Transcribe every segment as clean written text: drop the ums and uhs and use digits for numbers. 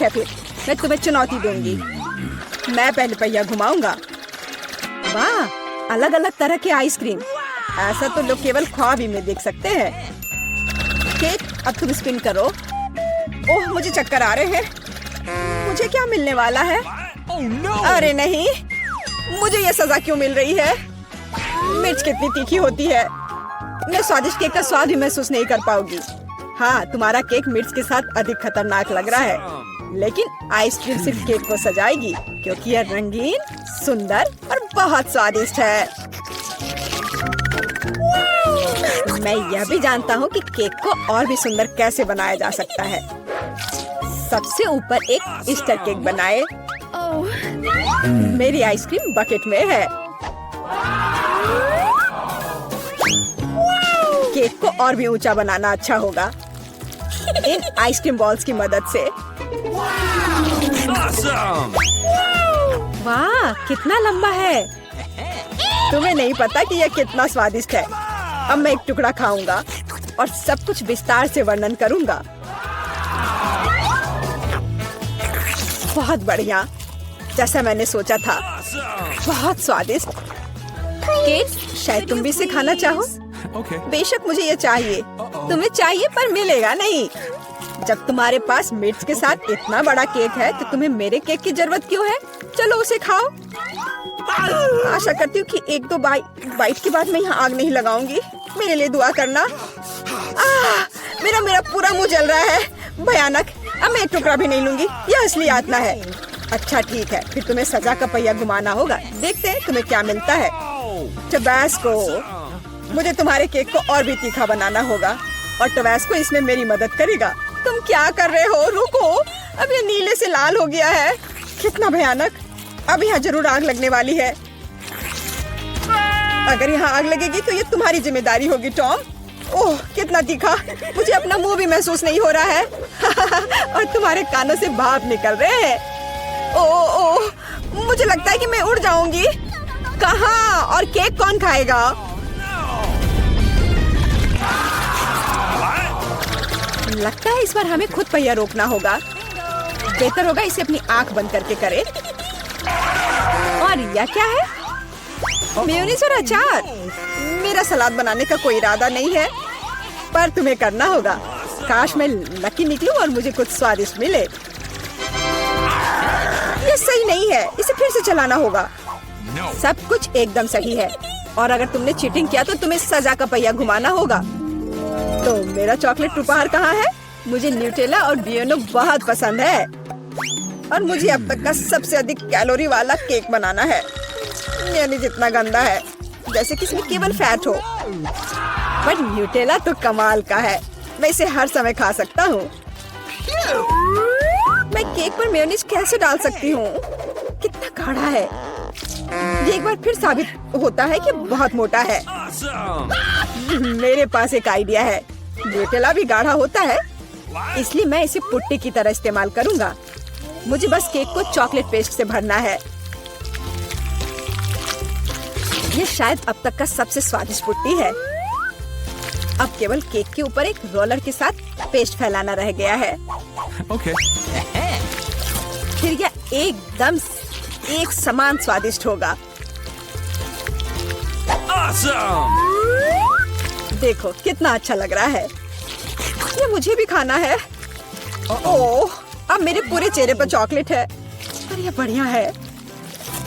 ठीक है फिर मैं तुम्हें चुनौती दूंगी। मैं पहले पहिया घुमाऊंगा। वाह, अलग अलग तरह के आइसक्रीम। ऐसा तो लोग केवल ख्वाब ही में देख सकते हैं। केक, अब तुम स्पिन करो। ओह, मुझे चक्कर आ रहे हैं। मुझे क्या मिलने वाला है? अरे नहीं, मुझे ये सजा क्यों मिल रही है? मिर्च कितनी तीखी होती है। मैं स्वादिष्ट केक का स्वाद भी महसूस नहीं कर पाऊंगी। हाँ, तुम्हारा केक मिर्च के साथ अधिक खतरनाक लग रहा है, लेकिन आइसक्रीम सिर्फ केक को सजाएगी क्योंकि यह रंगीन, सुंदर और बहुत स्वादिष्ट है। मैं यह भी जानता हूँ कि केक को और भी सुंदर कैसे बनाया जा सकता है। सबसे ऊपर एक ईस्टर केक बनाए। मेरी आइसक्रीम बकेट में है। केक को और भी ऊंचा बनाना अच्छा होगा इन आइसक्रीम बॉल्स की मदद से। वाह, कितना लंबा है। तुम्हें नहीं पता कि यह कितना स्वादिष्ट है। अब मैं एक टुकड़ा खाऊंगा और सब कुछ विस्तार से वर्णन करूंगा। बहुत बढ़िया, जैसा मैंने सोचा था। बहुत स्वादिष्ट। केक, शायद तुम भी इसे खाना चाहो। बेशक मुझे ये चाहिए। तुम्हें चाहिए पर मिलेगा नहीं। जब तुम्हारे पास मिर्च के साथ इतना बड़ा केक है तो तुम्हें मेरे केक की जरूरत क्यों है? चलो उसे खाओ। आशा करती हूँ कि एक दो बाइट के बाद मैं यहाँ आग नहीं लगाऊंगी। मेरे लिए दुआ करना। मेरा पूरा मुंह जल रहा है। भयानक। अब मैं एक टुकड़ा भी नहीं लूंगी। यह असली यातना है। अच्छा ठीक है, फिर तुम्हें सजा का पहिया घुमाना होगा। देखते हैं तुम्हें क्या मिलता है। टबैस्को। मुझे तुम्हारे केक को और भी तीखा बनाना होगा और टबैस्को इसमें मेरी मदद करेगा। तुम क्या कर रहे हो? रुको, अब ये नीले से लाल हो गया है। कितना भयानक। अब यहाँ जरूर आग लगने वाली है। अगर यहाँ आग लगेगी तो ये तुम्हारी जिम्मेदारी होगी टॉम। ओह, कितना तीखा। मुझे अपना मुंह भी महसूस नहीं हो रहा है और तुम्हारे कानों से भाप निकल रहे हैं। ओह, मुझे लगता है कि मैं उड़ जाऊंगी। कहाँ? और केक कौन खाएगा? लगता है इस बार हमें खुद पहिया रोकना होगा। बेहतर होगा इसे अपनी आंख बंद करके करे। और यह क्या है? मेयोनीज और अचार। मेरा सलाद बनाने का कोई इरादा नहीं है, पर तुम्हें करना होगा। काश मैं लकी निकलूं और मुझे कुछ स्वादिष्ट मिले। ये सही नहीं है, इसे फिर से चलाना होगा। सब कुछ एकदम सही है और अगर तुमने चीटिंग किया तो तुम्हें सजा का पहिया घुमाना होगा। तो मेरा चॉकलेट उपहार कहाँ है? मुझे न्यूटेला और बियोनो बहुत पसंद है और मुझे अब तक का सबसे अधिक कैलोरी वाला केक बनाना है। यानी जितना गंदा है, जैसे कि इसमें केवल फैट हो। पर न्यूटेला तो कमाल का है। मैं इसे हर समय खा सकता हूँ। मैं केक पर मेयोनीज कैसे डाल सकती हूँ? कितना गाढ़ा है। ये एक बार फिर साबित होता है कि बहुत मोटा है। मेरे पास एक आइडिया है। न्यूटेला भी गाढ़ा होता है, इसलिए मैं इसे पुट्टी की तरह इस्तेमाल करूंगा। मुझे बस केक को चॉकलेट पेस्ट से भरना है। ये शायद अब तक का सबसे स्वादिष्ट पुट्टी है। अब केवल केक के ऊपर एक रोलर के साथ पेस्ट फैलाना रह गया है। फिर यह एकदम एक समान स्वादिष्ट होगा। देखो कितना अच्छा लग रहा है। ये मुझे भी खाना है। ओह, अब मेरे पूरे चेहरे पर चॉकलेट है। पर यह बढ़िया है।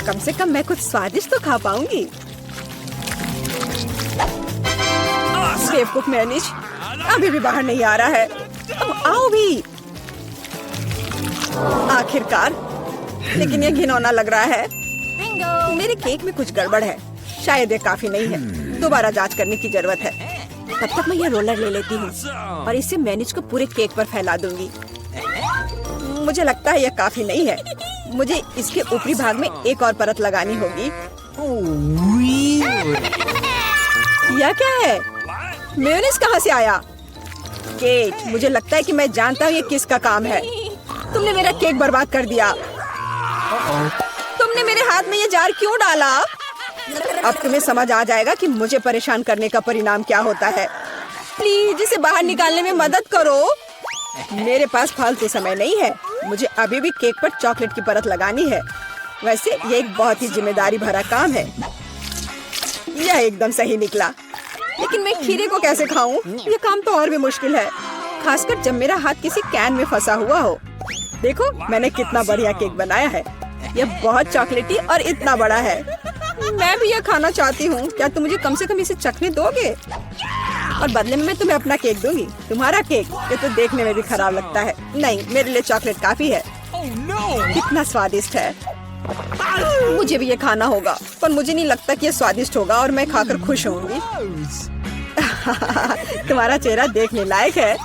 कम से कम मैं कुछ स्वादिष्ट तो खा पाऊंगी। बेवकूफ मेयोनीज अभी भी बाहर नहीं आ रहा है। अब आओ भी। आखिरकार, लेकिन ये घिनौना लग रहा है। मेरे केक में कुछ गड़बड़ है। शायद ये काफी नहीं है। दोबारा जांच करने की जरूरत है। तब तक मैं यह रोलर ले लेती हूँ और इसे मेयोनीज को पूरे केक पर फैला दूंगी। मुझे लगता है यह काफी नहीं है। मुझे इसके ऊपरी भाग में एक और परत लगानी होगी। यह क्या है? मेयोनीज कहाँ से आया? केट, मुझे लगता है कि मैं जानता हूँ ये किसका काम है। तुमने मेरा केक बर्बाद कर दिया। तुमने मेरे हाथ में ये जार क्यों डाला? अब तुम्हें समझ आ जाएगा कि मुझे परेशान करने का परिणाम क्या होता है। प्लीज इसे बाहर निकालने में मदद करो। मेरे पास फालतू समय नहीं है। मुझे अभी भी केक पर चॉकलेट की परत लगानी है। वैसे ये एक बहुत ही जिम्मेदारी भरा काम है। यह एकदम सही निकला, लेकिन मैं खीरे को कैसे खाऊं? ये काम तो और भी मुश्किल है, खासकर जब मेरा हाथ किसी कैन में फंसा हुआ हो। देखो मैंने कितना बढ़िया केक बनाया है। यह बहुत चॉकलेटी और इतना बड़ा है। मैं भी यह खाना चाहती हूँ। क्या तुम मुझे कम से कम इसे चखने दोगे? और बदले में मैं तुम्हें अपना केक दूंगी। तुम्हारा केक ये तो देखने में भी खराब लगता है। नहीं, मेरे लिए चॉकलेट काफी है। कितना स्वादिष्ट है। मुझे भी ये खाना होगा, पर मुझे नहीं लगता कि ये स्वादिष्ट होगा और मैं खाकर खुश होंगी। तुम्हारा चेहरा देखने लायक है।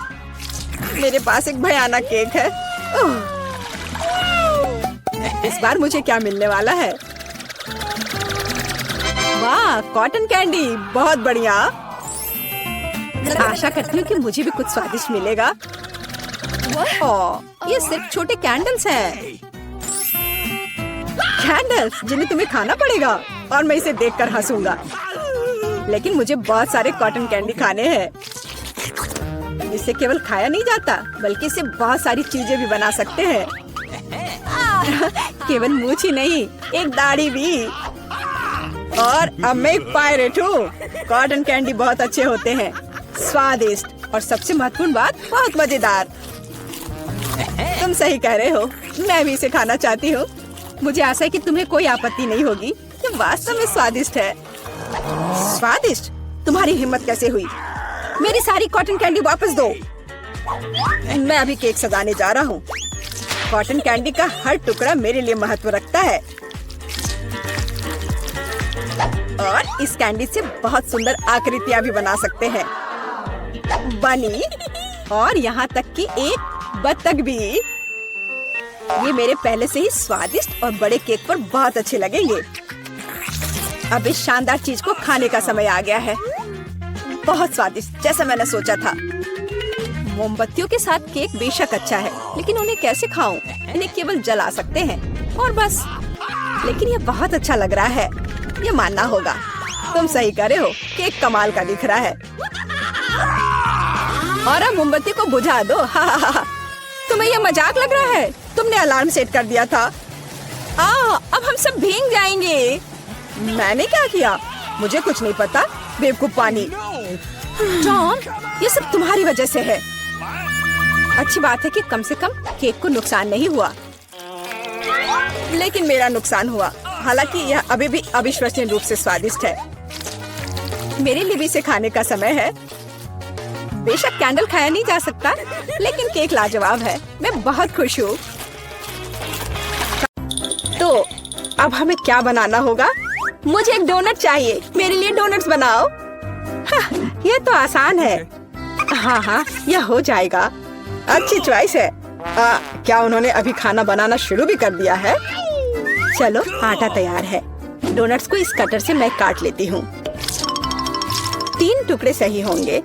मेरे पास एक भयानक केक है। इस बार मुझे क्या मिलने वाला है? वाह, कॉटन कैंडी, बहुत बढ़िया। आशा करती हूँ कि मुझे भी कुछ स्वादिष्ट मिलेगा। ओह, ये सिर्फ छोटे कैंडल्स हैं। कैंडल्स जिन्हें तुम्हें खाना पड़ेगा और मैं इसे देखकर हंसूंगा। लेकिन मुझे बहुत सारे कॉटन कैंडी खाने हैं। इसे केवल खाया नहीं जाता, बल्कि इसे बहुत सारी चीजें भी बना सकते हैं। केवल मूंछ ही नहीं, एक दाढ़ी भी। और अब मैं एक पायरेट हूँ। कॉटन कैंडी बहुत अच्छे होते हैं, स्वादिष्ट और सबसे महत्वपूर्ण बात, बहुत मजेदार। तुम सही कह रहे हो, मैं भी इसे खाना चाहती हूँ। मुझे आशा है कि तुम्हें कोई आपत्ति नहीं होगी। ये वास्तव में स्वादिष्ट है। स्वादिष्ट? तुम्हारी हिम्मत कैसे हुई? मेरी सारी कॉटन कैंडी वापस दो। मैं अभी केक सजाने जा रहा हूँ। कॉटन कैंडी का हर टुकड़ा मेरे लिए महत्व रखता है। और इस कैंडी से बहुत सुंदर आकृतियाँ भी बना सकते हैं। बनी, और यहाँ तक कि एक बत्तख भी। ये मेरे पहले से ही स्वादिष्ट और बड़े केक पर बहुत अच्छे लगेंगे। अब इस शानदार चीज को खाने का समय आ गया है। बहुत स्वादिष्ट, जैसा मैंने सोचा था। मोमबत्तियों के साथ केक बेशक अच्छा है, लेकिन उन्हें कैसे खाऊं? इन्हें केवल जला सकते हैं और बस। लेकिन ये बहुत अच्छा लग रहा है, ये मानना होगा। तुम सही कह रहे हो, केक कमाल का दिख रहा है। और अब मोमबत्ती को बुझा दो। तुम्हें ये मजाक लग रहा है? तुमने अलार्म सेट कर दिया था। अब हम सब भीग जाएंगे। मैंने क्या किया? मुझे कुछ नहीं पता, बेवकूफ पानी। जॉन, ये सब तुम्हारी वजह से है। अच्छी बात है कि कम से कम केक को नुकसान नहीं हुआ, लेकिन मेरा नुकसान हुआ। हालांकि यह अभी भी अविश्वसनीय रूप से स्वादिष्ट है। मेरे लिए भी इसे खाने का समय है। बेशक कैंडल खाया नहीं जा सकता, लेकिन केक लाजवाब है। मैं बहुत खुश हूँ। तो अब हमें क्या बनाना होगा? मुझे एक डोनट चाहिए। मेरे लिए डोनट्स बनाओ। ये तो आसान है। हाँ, यह हो जाएगा। अच्छी चॉइस है। क्या उन्होंने अभी खाना बनाना शुरू भी कर दिया है? चलो, आटा तैयार है। डोनट्स को इस कटर से मैं काट लेती हूँ। 3 टुकड़े सही होंगे।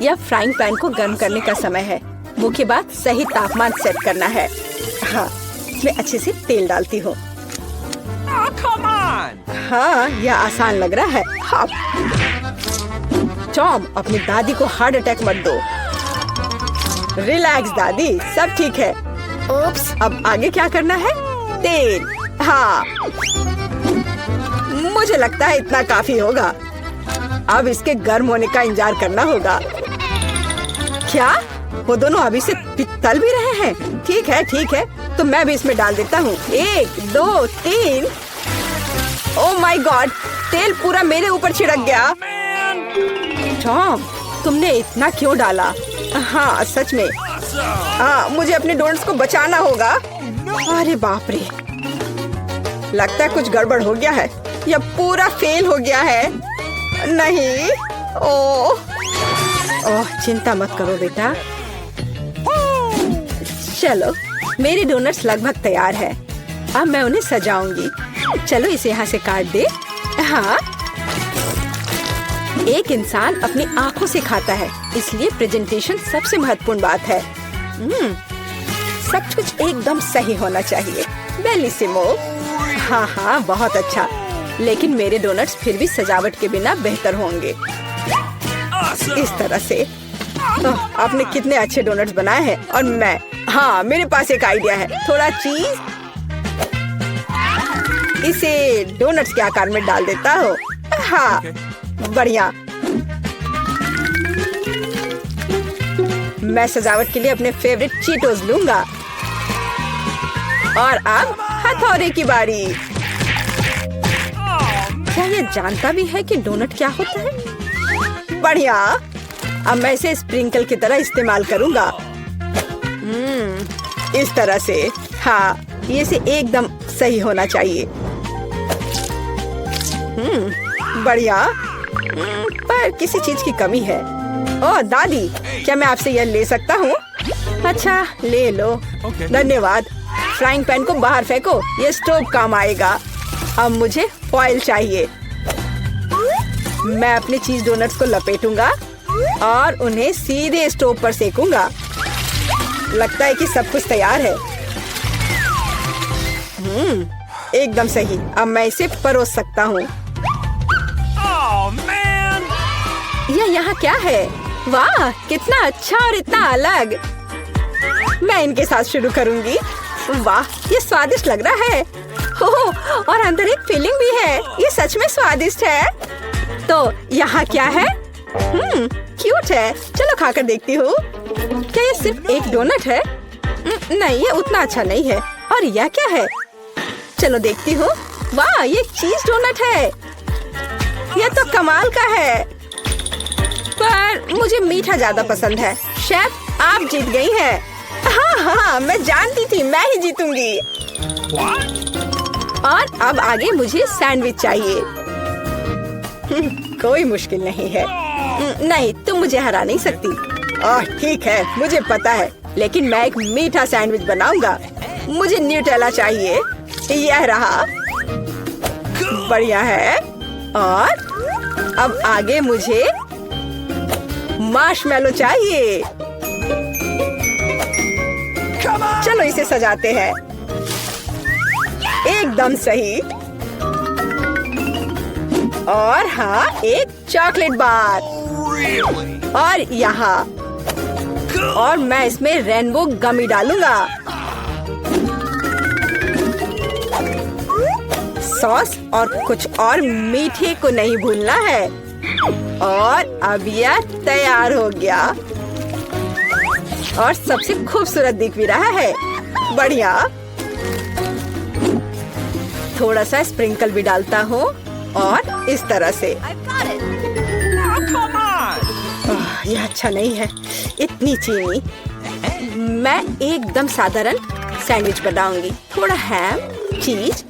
यह फ्राइंग पैन को गर्म करने का समय है। मुख्य बात, सही तापमान सेट करना है। हाँ, मैं अच्छे से तेल डालती हूँ। हाँ, यह आसान लग रहा है। हाँ। टॉम, अपनी दादी को हार्ट अटैक मत दो। रिलैक्स दादी, सब ठीक है। ओप्स, अब आगे क्या करना है? तेल। हाँ, मुझे लगता है इतना काफी होगा। अब इसके गर्म होने का इंतजार करना होगा। क्या वो दोनों अभी से तल भी रहे हैं? ठीक है, तो मैं भी इसमें डाल देता हूँ। 1, 2, 3। ओह माय गॉड, तेल पूरा मेरे ऊपर छिड़क गया। टॉम, तुमने इतना क्यों डाला? हाँ, सच में। मुझे अपने डोनट्स को बचाना होगा। अरे बाप रे, लगता है कुछ गड़बड़ हो गया है। यह पूरा फेल हो गया है। नहीं। ओह, चिंता मत करो बेटा। चलो, मेरे डोनट्स लगभग तैयार है। अब मैं उन्हें सजाऊंगी। चलो, इसे यहाँ से काट दे। हाँ, एक इंसान अपनी आंखों से खाता है, इसलिए प्रेजेंटेशन सबसे महत्वपूर्ण बात है। सब कुछ एकदम सही होना चाहिए। बेलिसिमो। हाँ, बहुत अच्छा। लेकिन मेरे डोनट्स फिर भी सजावट के बिना बेहतर होंगे। इस तरह से। आपने कितने अच्छे डोनट्स बनाए हैं। और मैं, हाँ, मेरे पास एक आइडिया है। थोड़ा चीज, इसे डोनट्स के आकार में डाल देता हूँ। हाँ, बढ़िया। मैं सजावट के लिए अपने फेवरेट चीटोस लूंगा। और अब हथौड़े की बारी। क्या ये जानता भी है कि डोनट क्या होता है? बढ़िया। अब मैं इसे स्प्रिंकल की तरह इस्तेमाल करूंगा। इस तरह से। हाँ, ये से एकदम सही होना चाहिए। बढ़िया। पर किसी चीज की कमी है। ओह दादी, क्या मैं आपसे यह ले सकता हूँ? अच्छा, ले लो। धन्यवाद। फ्राइंग पैन को बाहर फेंको, ये स्टोव काम आएगा। अब मुझे फॉइल चाहिए। मैं अपने चीज डोनट्स को लपेटूंगा और उन्हें सीधे स्टोव पर सेकूंगा। लगता है कि सब कुछ तैयार है। एकदम सही। अब मैं इसे परोस सकता हूँ। यह यहाँ क्या है? वाह, कितना अच्छा और इतना अलग। मैं इनके साथ शुरू करूंगी। वाह, ये स्वादिष्ट लग रहा है। ओह, और अंदर एक फिलिंग भी है। ये सच में स्वादिष्ट है। तो यहाँ क्या है? क्यूट है। चलो खाकर देखती हूँ। क्या ये सिर्फ एक डोनट है? नहीं, ये उतना अच्छा नहीं है। और यह क्या है? चलो देखती हूँ। वाह, ये चीज डोनट है। यह तो कमाल का है। पर मुझे मीठा ज्यादा पसंद है। शेफ, आप जीत गई हैं। हाँ, मैं जानती थी मैं ही जीतूंगी। और अब आगे मुझे सैंडविच चाहिए। कोई मुश्किल नहीं है। नहीं, तुम मुझे हरा नहीं सकती। ठीक है, मुझे पता है, लेकिन मैं एक मीठा सैंडविच बनाऊंगा। मुझे न्यूटेला चाहिए। यह रहा। बढ़िया है। और अब आगे मुझे मार्शमैलो चाहिए। चलो इसे सजाते हैं। एकदम सही। और हाँ, एक चॉकलेट बार। और यहाँ। और मैं इसमें रेनबो गमी डालूंगा। सॉस और कुछ और मीठे को नहीं भूलना है। और अब यह तैयार हो गया। और सबसे खूबसूरत दिख भी रहा है। बढ़िया। थोड़ा सा स्प्रिंकल भी डालता हूँ और इस तरह से। यह अच्छा नहीं है, इतनी चीनी। मैं एकदम साधारण सैंडविच बनाऊंगी। थोड़ा हैम, चीज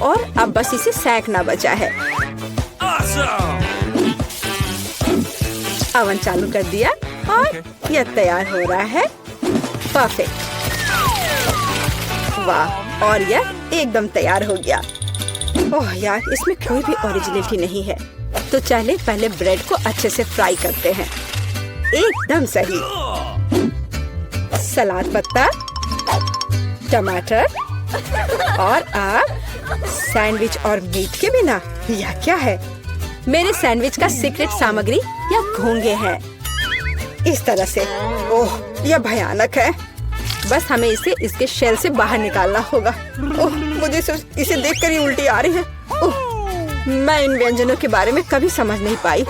और अब बस इसे सेंकना बचा है। अवन चालू कर दिया और यह तैयार हो रहा है। परफेक्ट। वाह, और यह एकदम तैयार हो गया। ओह यार, इसमें कोई भी ओरिजिनलिटी नहीं है। तो चले पहले ब्रेड को अच्छे से फ्राई करते हैं। एकदम सही। सलाद पत्ता, टमाटर और अब सैंडविच और मीट के बिना यह क्या है? मेरे सैंडविच का सीक्रेट सामग्री या घोंगे हैं। इस तरह से। ओह, यह भयानक है। बस हमें इसे इसके शेल से बाहर निकालना होगा। ओह, मुझे सिर्फ इसे देखकर ही उल्टी आ रही है। ओह, मैं इन व्यंजनों के बारे में कभी समझ नहीं पाई।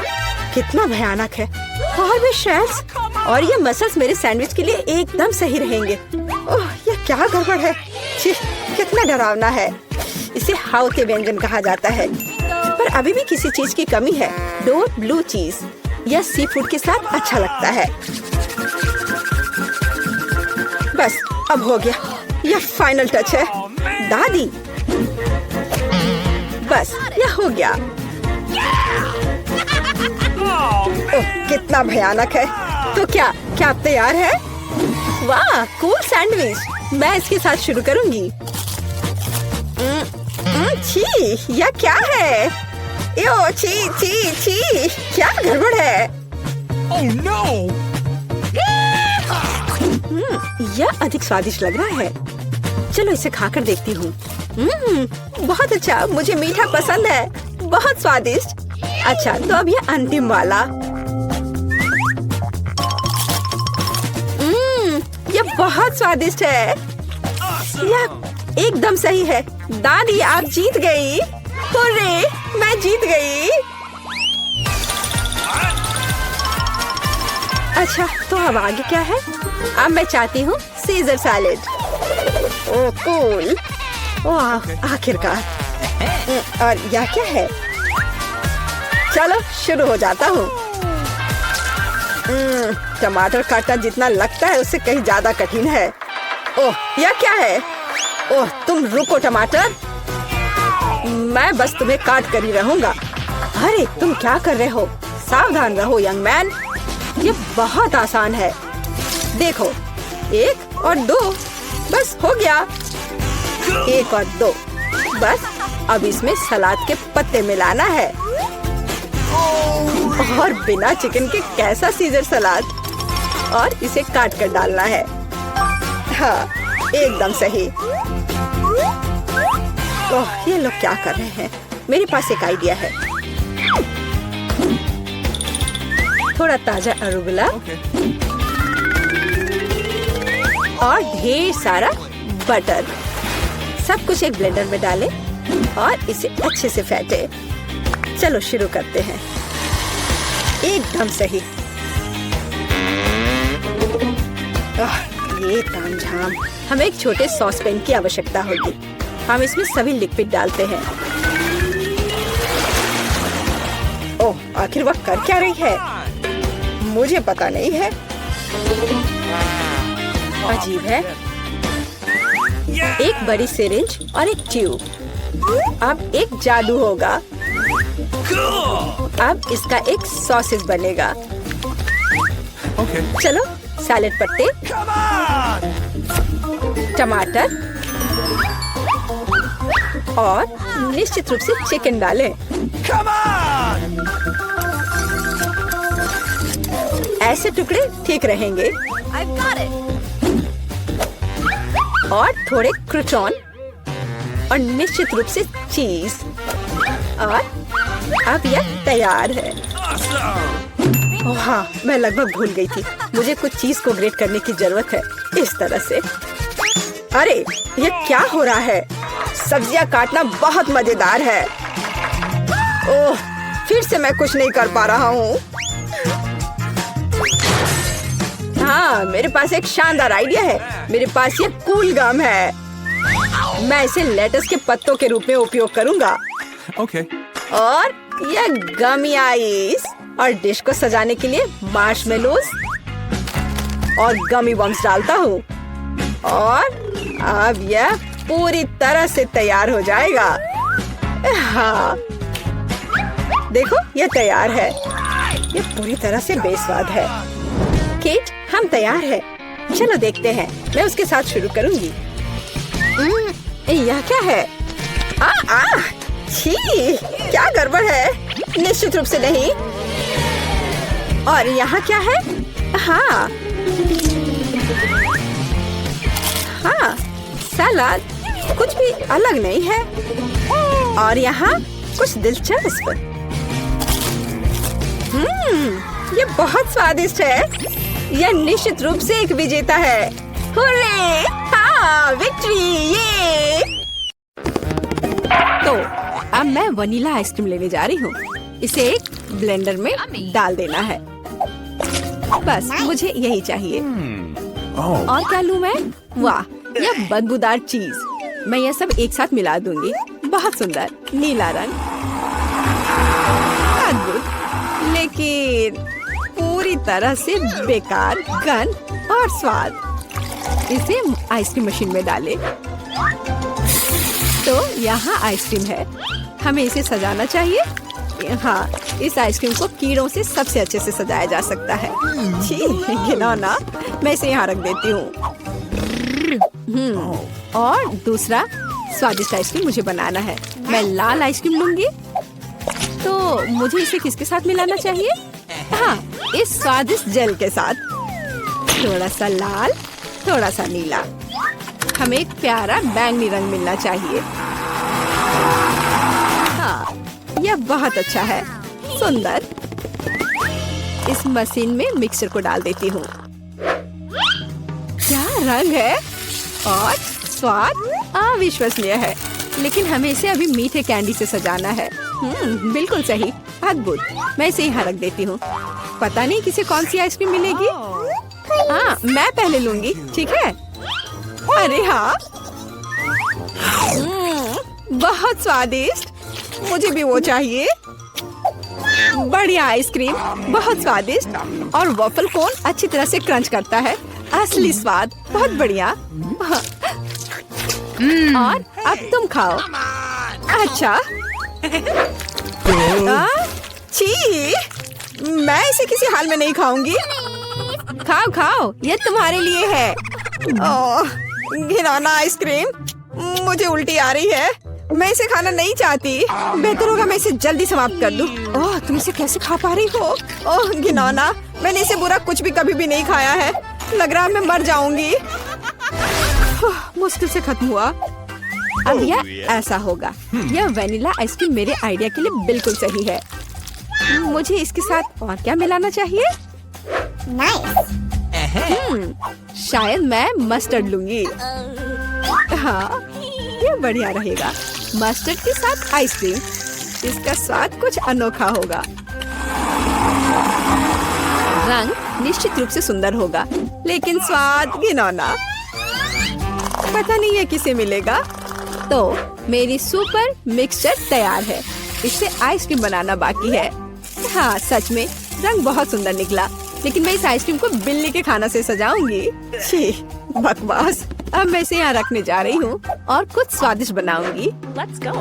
कितना भयानक है। और भी शेल्स और ये मसल्स मेरे सैंडविच के लिए एकदम सही रहेंगे। ओह, यह क्या गड़बड़ है। छी, कितना डरावना है। इसे हाउ के व्यंजन कहा जाता है। पर अभी भी किसी चीज की कमी है। दो ब्लू चीज। यह सी फूड के साथ अच्छा लगता है। बस अब हो गया। यह फाइनल टच है। दादी, बस यह हो गया। ओह, कितना भयानक है। तो क्या आप तैयार है? वाह, कूल सैंडविच। मैं इसके साथ शुरू करूंगी। छी, यह क्या है? यो, छी छी छी, क्या गड़बड़ है? Oh no! यह अधिक स्वादिष्ट लग रहा है। चलो इसे खाकर देखती हूँ। बहुत अच्छा, मुझे मीठा पसंद है। बहुत स्वादिष्ट। अच्छा, तो अब यह अंतिम वाला। यह बहुत स्वादिष्ट है। यह एकदम सही है। दादी आप जीत गई। हुर्रे, मैं जीत गई। अच्छा, तो अब आगे क्या है? अब मैं चाहती हूँ सीजर सैलेड। ओह कूल। ओह आखिरकार। और यह क्या है? चलो शुरू हो जाता हूँ। टमाटर काटना जितना लगता है उससे कहीं ज्यादा कठिन है। ओह यह क्या है? ओह तुम रुको टमाटर, मैं बस तुम्हें काट कर ही रहूंगा। अरे तुम क्या कर रहे हो? सावधान रहो यंग मैन, ये बहुत आसान है। देखो 1 और 2, बस हो गया। 1 और 2, बस अब इसमें सलाद के पत्ते मिलाना है। और बिना चिकन के कैसा सीजर सलाद। और इसे काट कर डालना है। हाँ एकदम सही। ओह ये लोग क्या कर रहे हैं? मेरे पास एक आइडिया है। थोड़ा ताजा अरुगुला और ढेर सारा बटर, सब कुछ एक ब्लेंडर में डालें और इसे अच्छे से फेंटे। चलो शुरू करते हैं। एकदम सही। ये तामझाम। हमें एक छोटे सॉस पैन की आवश्यकता होगी। हम इसमें सभी लिक्विड डालते हैं। ओह आखिर वह कर क्या रही है? मुझे पता नहीं है। अजीब है। एक बड़ी सिरिंज और एक ट्यूब। अब एक जादू होगा। अब इसका एक सॉसेज बनेगा। चलो सैलेड पत्ते, टमाटर और निश्चित रूप से चिकन डालें। ऐसे टुकड़े ठीक रहेंगे। और थोड़े क्रूटॉन और निश्चित रूप से चीज। और अब यह तैयार है। ओह हाँ, मैं लगभग भूल गई थी। मुझे कुछ चीज को ग्रेट करने की जरूरत है। इस तरह से। अरे ये क्या हो रहा है? सब्जियां काटना बहुत मजेदार है। ओह फिर से मैं कुछ नहीं कर पा रहा हूँ। हाँ मेरे पास एक शानदार आइडिया है। मेरे पास ये कूल गम है। मैं इसे लेटस के पत्तों के रूप में उपयोग करूंगा। Okay. और यह गमी आइस और डिश को सजाने के लिए मार्शमेलोज और गमी बम्स डालता हूँ। और अब यह पूरी तरह से तैयार हो जाएगा। हाँ देखो यह तैयार है। यह पूरी तरह से बेस्वाद है। केट हम तैयार है। चलो देखते हैं। मैं उसके साथ शुरू करूंगी। यह क्या है? छी, क्या गड़बड़ है? निश्चित रूप से नहीं। और यहाँ क्या है? हाँ हाँ सलाद, कुछ भी अलग नहीं है। और यहाँ कुछ दिलचस्प। ये बहुत स्वादिष्ट है। यह निश्चित रूप से एक विजेता है। हुर्रे! हाँ विक्ट्री! ये तो अब मैं वनीला आइसक्रीम लेने जा रही हूँ। इसे एक ब्लेंडर में डाल देना है। बस मुझे यही चाहिए। और क्या लूँ मैं? वाह यह बदबूदार चीज। मैं यह सब एक साथ मिला दूंगी। बहुत सुंदर नीला रंग, अद्भुत, लेकिन पूरी तरह से बेकार गंध और स्वाद। इसे आइसक्रीम मशीन में डालें। तो यहाँ आइसक्रीम है। हमें इसे सजाना चाहिए। हाँ इस आइसक्रीम को कीड़ों से सबसे अच्छे से सजाया जा सकता है। छी घिनौना। मैं इसे यहाँ रख देती हूँ। और दूसरा स्वादिष्ट आइसक्रीम मुझे बनाना है। मैं लाल आइसक्रीम लूंगी। तो मुझे इसे किसके साथ मिलाना चाहिए? हाँ इस स्वादिष्ट जेल के साथ। थोड़ा सा लाल, थोड़ा सा नीला। हमें एक प्यारा बैंगनी रंग मिलना चाहिए। हाँ यह बहुत अच्छा है। सुंदर। इस मशीन में मिक्सचर को डाल देती हूँ। क्या रंग है और स्वाद अविश्वसनीय है, लेकिन हमें इसे अभी मीठे कैंडी से सजाना है। बिल्कुल सही, अद्भुत। मैं इसे यहाँ रख देती हूँ। पता नहीं किसे कौन सी आइसक्रीम मिलेगी। हाँ, मैं पहले लूंगी, ठीक है? अरे हाँ, बहुत स्वादिष्ट। मुझे भी वो चाहिए। बढ़िया आइसक्रीम, बहुत स्वादिष्ट, और वॉफल कोन अच्छी तरह से क्रंच करता है। असली स्वाद, बहुत बढ़िया। और अब तुम खाओ। अच्छा। छी, मैं इसे किसी हाल में नहीं खाऊंगी। खाओ खाओ, ये तुम्हारे लिए है। ओह, घिनौना आइसक्रीम, मुझे उल्टी आ रही है। मैं इसे खाना नहीं चाहती। बेहतर होगा मैं इसे जल्दी समाप्त कर दूं। ओह, तुम इसे कैसे खा पा रही हो? ओह, घिनौना, मैंने इसे बुरा कुछ भी कभी भी नहीं खाया है। लग रहा है मैं मर जाऊंगी। मुश्किल से खत्म हुआ। अब यह ऐसा होगा। यह वेनिला आइसक्रीम मेरे आइडिया के लिए बिल्कुल सही है। मुझे इसके साथ और क्या मिलाना चाहिए? शायद मैं मस्टर्ड लूंगी। हाँ, ये बढ़िया रहेगा। मस्टर्ड के साथ आइसक्रीम, इसका स्वाद कुछ अनोखा होगा। रंग निश्चित रूप से सुंदर होगा, लेकिन स्वाद घिनौना। पता नहीं है किसे मिलेगा। तो मेरी सुपर मिक्सचर तैयार है। इससे आइसक्रीम बनाना बाकी है। हाँ, सच में रंग बहुत सुंदर निकला, लेकिन मैं इस आइसक्रीम को बिल्ली के खाना से सजाऊंगी। छी, बकवास। अब मैं इसे यहाँ रखने जा रही हूँ और कुछ स्वादिष्ट बनाऊंगी। Let's go.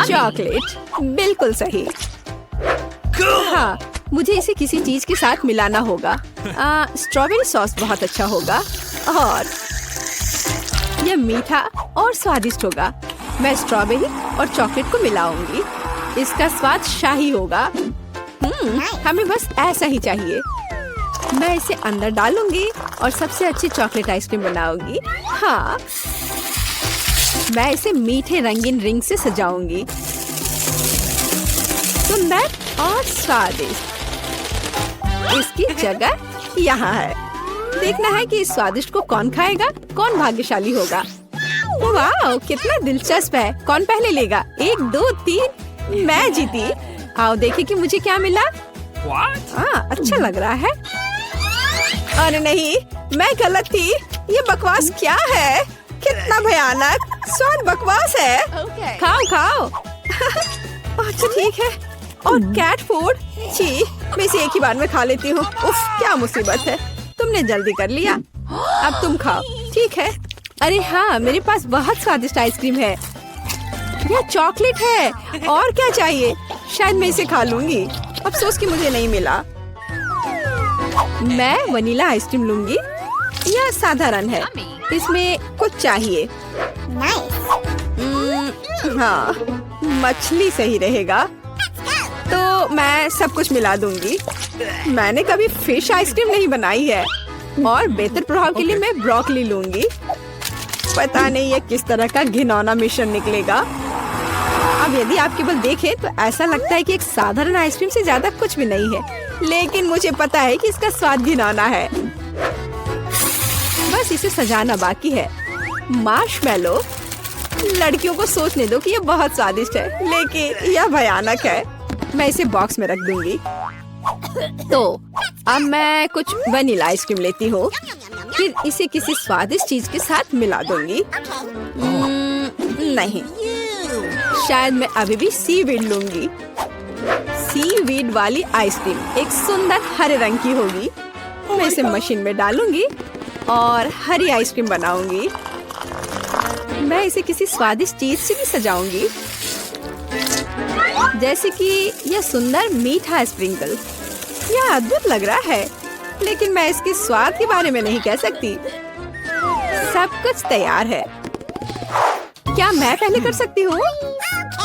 चॉकलेट, बिल्कुल सही। हाँ, मुझे इसे किसी चीज के साथ मिलाना होगा। स्ट्रॉबेरी सॉस बहुत अच्छा होगा और यह मीठा और स्वादिष्ट होगा। मैं स्ट्रॉबेरी और चॉकलेट को मिलाऊंगी। इसका स्वाद शाही होगा। हमें बस ऐसा ही चाहिए। मैं इसे अंदर डालूंगी और सबसे अच्छी चॉकलेट आइसक्रीम बनाऊंगी। हाँ, मैं इसे मीठे रंगीन रिंग से सजाऊंगी। सुंदर और स्वादिष्ट। इसकी जगह यहाँ है। देखना है कि इस स्वादिष्ट को कौन खाएगा, कौन भाग्यशाली होगा। वाह, कितना दिलचस्प है। कौन पहले लेगा? 1, 2, 3। मैं जीती। आओ देखें कि मुझे क्या मिला। हाँ, अच्छा लग रहा है। अरे नहीं, मैं गलत थी। ये बकवास क्या है? कितना भयानक। स्वाद बकवास है। खाओ खाओ। अच्छा ठीक है। और कैट फूड, छी, मैं इसे एक ही बार में खा लेती हूँ। उफ, क्या मुसीबत है। तुमने जल्दी कर लिया। अब तुम खाओ, ठीक है? अरे हाँ, मेरे पास बहुत स्वादिष्ट आइसक्रीम है। यह चॉकलेट है। और क्या चाहिए? शायद मैं इसे खा लूंगी। अफसोस कि मुझे नहीं मिला। मैं वनीला आइसक्रीम लूंगी। यह साधारण है, इसमें कुछ चाहिए। हाँ, मछली सही रहेगा। तो मैं सब कुछ मिला दूंगी। मैंने कभी फिश आइसक्रीम नहीं बनाई है और बेहतर प्रभाव के लिए मैं ब्रोकली लूंगी। पता नहीं ये किस तरह का घिनौना मिश्रण निकलेगा। अब यदि आप केवल देखें तो ऐसा लगता है कि एक साधारण आइसक्रीम से ज्यादा कुछ भी नहीं है, लेकिन मुझे पता है कि इसका स्वाद घिनौना है। बस इसे सजाना बाकी है। मार्शमेलो, लड़कियों को सोचने दो कि ये बहुत स्वादिष्ट है, लेकिन यह भयानक है। मैं इसे बॉक्स में रख दूंगी। तो अब मैं कुछ वनीला आइसक्रीम लेती हूँ, फिर इसे किसी स्वादिष्ट चीज के साथ मिला दूंगी। नहीं, शायद मैं अभी भी सीवीड लूंगी। सीवीड वाली आइसक्रीम एक सुंदर हरे रंग की होगी। मैं इसे मशीन में डालूंगी और हरी आइसक्रीम बनाऊंगी। मैं इसे किसी स्वादिष्ट चीज से भी सजाऊंगी, जैसे कि यह सुंदर मीठा स्प्रिंकल। यह अद्भुत लग रहा है, लेकिन मैं इसके स्वाद के बारे में नहीं कह सकती। सब कुछ तैयार है। क्या मैं पहले कर सकती हूँ?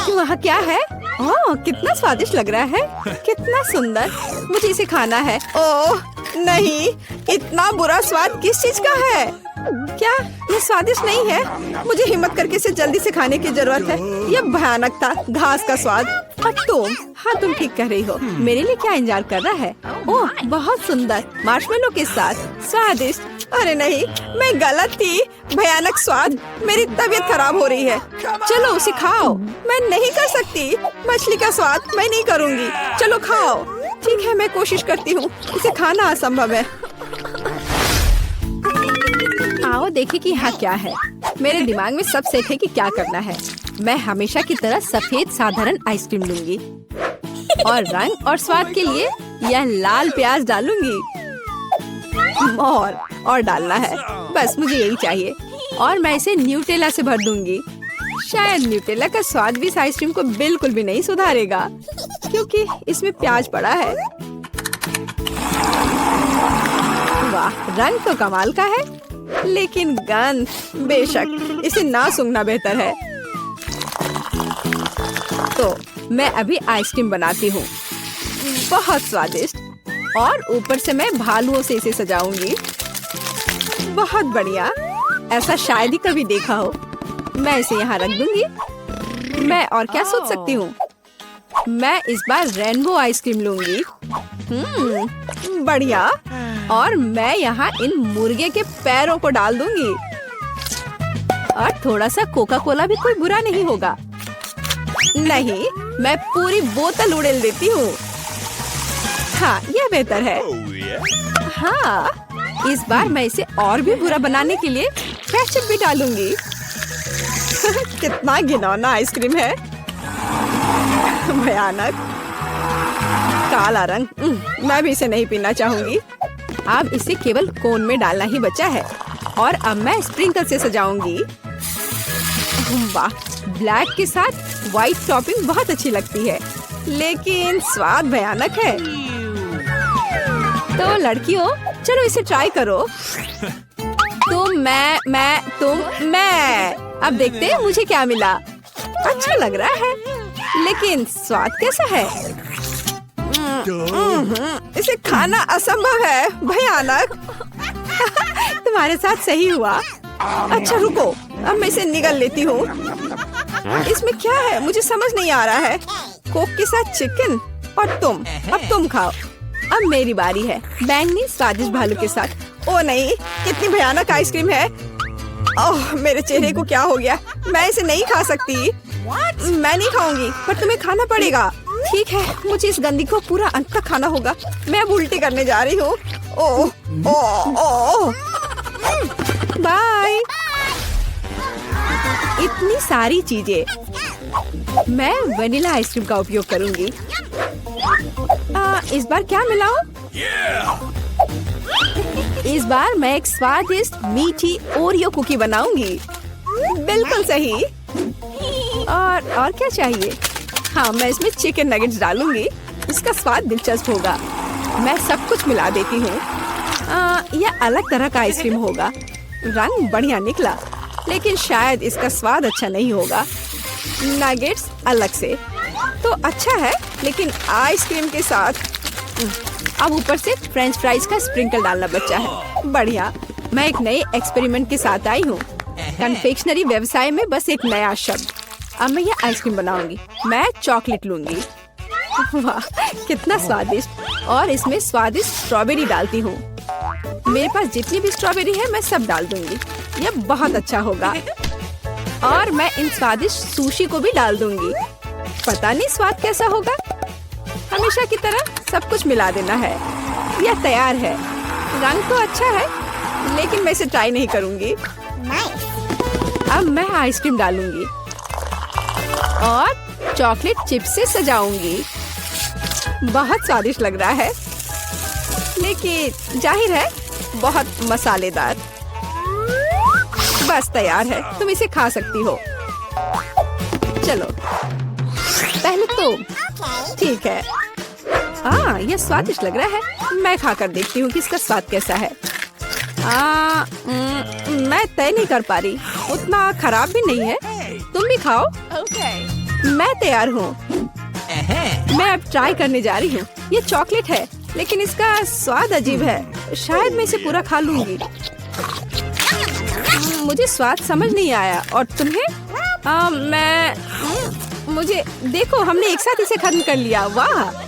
वहाँ क्या है? ओह, कितना स्वादिष्ट लग रहा है। कितना सुंदर। मुझे इसे खाना है। ओह नहीं, इतना बुरा स्वाद किस चीज का है? क्या ये स्वादिष्ट नहीं है? मुझे हिम्मत करके इसे जल्दी से खाने की जरूरत है। यह भयानक था, घास का स्वाद। और तुम? हाँ, तुम ठीक कह रही हो। मेरे लिए क्या इंतजार कर रहा है? ओह, बहुत सुंदर, मार्शमेलो के साथ, स्वादिष्ट। अरे नहीं, मैं गलत थी। भयानक स्वाद, मेरी तबीयत खराब हो रही है। चलो उसे खाओ। मैं नहीं कर सकती। मछली का स्वाद मैं नहीं करूँगी। चलो खाओ। ठीक है, मैं कोशिश करती हूँ। इसे खाना असंभव है। आओ देखें कि यहाँ क्या है। मेरे दिमाग में सब सेट है कि क्या करना है। मैं हमेशा की तरह सफेद साधारण आइसक्रीम लूंगी और रंग और स्वाद के लिए यह लाल प्याज डालूंगी। और डालना है, बस मुझे यही चाहिए। और मैं इसे न्यूटेला से भर दूंगी। शायद न्यूटेला का स्वाद भी इस आइसक्रीम को बिल्कुल भी नहीं सुधारेगा, क्योंकि इसमें प्याज पड़ा है। वाह, रंग तो कमाल का है, लेकिन गंध, बेशक इसे ना सूंघना बेहतर है। तो मैं अभी आइसक्रीम बनाती हूँ, बहुत स्वादिष्ट। और ऊपर से मैं भालुओं से इसे सजाऊंगी। बहुत बढ़िया, ऐसा शायद ही कभी देखा हो। मैं इसे यहाँ रख दूंगी। मैं और क्या सोच सकती हूँ? मैं इस बार रेनबो आइसक्रीम लूंगी। बढ़िया। और मैं यहाँ इन मुर्गे के पैरों को डाल दूंगी। और थोड़ा सा कोका कोला भी कोई बुरा नहीं होगा। नहीं, मैं पूरी बोतल उड़ेल देती हूँ। हाँ, यह बेहतर है। हाँ, इस बार मैं इसे और भी बुरा बनाने के लिए केचप भी डालूंगी। कितना घिनौना आइसक्रीम है, भयानक काला रंग। मैं भी इसे नहीं पीना चाहूंगी। अब इसे केवल कोन में डालना ही बचा है। और अब मैं स्प्रिंकल से सजाऊंगी। वाह, ब्लैक के साथ व्हाइट टॉपिंग बहुत अच्छी लगती है, लेकिन स्वाद भयानक है। तो लड़कियों, चलो इसे ट्राई करो। तुम, मैं। अब देखते हैं मुझे क्या मिला। अच्छा लग रहा है, लेकिन स्वाद कैसा है? इसे खाना असंभव है, भयानक। तुम्हारे साथ सही हुआ। अच्छा रुको, अब मैं इसे निगल लेती हूँ। इसमें क्या है मुझे समझ नहीं आ रहा है। कोक के साथ चिकन। और अब तुम खाओ। अब मेरी बारी है, बैंगनी स्वादिष्ट भालू के साथ। ओ नहीं, कितनी भयानक आइसक्रीम है। ओह, मेरे चेहरे को क्या हो गया? मैं इसे नहीं खा सकती। मैं नहीं खाऊंगी, पर तुम्हें खाना पड़ेगा। ठीक है, मुझे इस गंदी को पूरा अंत तक खाना होगा। मैं अब उल्टी करने जा रही हूँ। ओह, बाय। इतनी सारी चीजें। मैं वनीला आइसक्रीम का उपयोग करूंगी। इस बार क्या मिलाऊं? इस बार मैं एक स्वादिष्ट मीठी ओरियो कुकी बनाऊंगी। बिल्कुल सही। और क्या चाहिए? हाँ, मैं इसमें चिकन नगेट्स डालूंगी। इसका स्वाद दिलचस्प होगा। मैं सब कुछ मिला देती हूँ। यह अलग तरह का आइसक्रीम होगा। रंग बढ़िया निकला, लेकिन शायद इसका स्वाद अच्छा नहीं होगा। नगेट्स अलग से तो अच्छा है, लेकिन आइसक्रीम के साथ अब ऊपर से फ्रेंच फ्राइज का स्प्रिंकल डालना बचा है। बढ़िया। मैं एक नए एक्सपेरिमेंट के साथ आई हूँ। कन्फेक्शनरी व्यवसाय में बस एक नया शब्द। अब मैं ये आइसक्रीम बनाऊंगी। मैं चॉकलेट लूंगी। वाह, कितना स्वादिष्ट। और इसमें स्वादिष्ट स्ट्रॉबेरी डालती हूँ। मेरे पास जितनी भी स्ट्रॉबेरी है मैं सब डाल दूंगी। यह बहुत अच्छा होगा। और मैं इन स्वादिष्ट सुशी को भी डाल दूंगी। पता नहीं स्वाद कैसा होगा। हमेशा की तरह सब कुछ मिला देना है। यह तैयार है। रंग तो अच्छा है, लेकिन मैं इसे ट्राई नहीं करूंगी। अब मैं आइसक्रीम डालूंगी और चॉकलेट चिप्स से सजाऊंगी। बहुत स्वादिष्ट लग रहा है, लेकिन जाहिर है बहुत मसालेदार। बस तैयार है, तुम इसे खा सकती हो। चलो पहले तुम। ठीक है। यह स्वादिष्ट लग रहा है। मैं खाकर देखती हूँ कि इसका स्वाद कैसा है। मैं तय नहीं कर पा रही। उतना खराब भी नहीं है। तुम भी खाओ। मैं तैयार हूँ। मैं अब ट्राई करने जा रही हूँ। ये चॉकलेट है, लेकिन इसका स्वाद अजीब है। शायद मैं इसे पूरा खा लूंगी। मुझे स्वाद समझ नहीं आया। और तुम्हें? मुझे देखो, हमने एक साथ इसे खत्म कर लिया। वाह,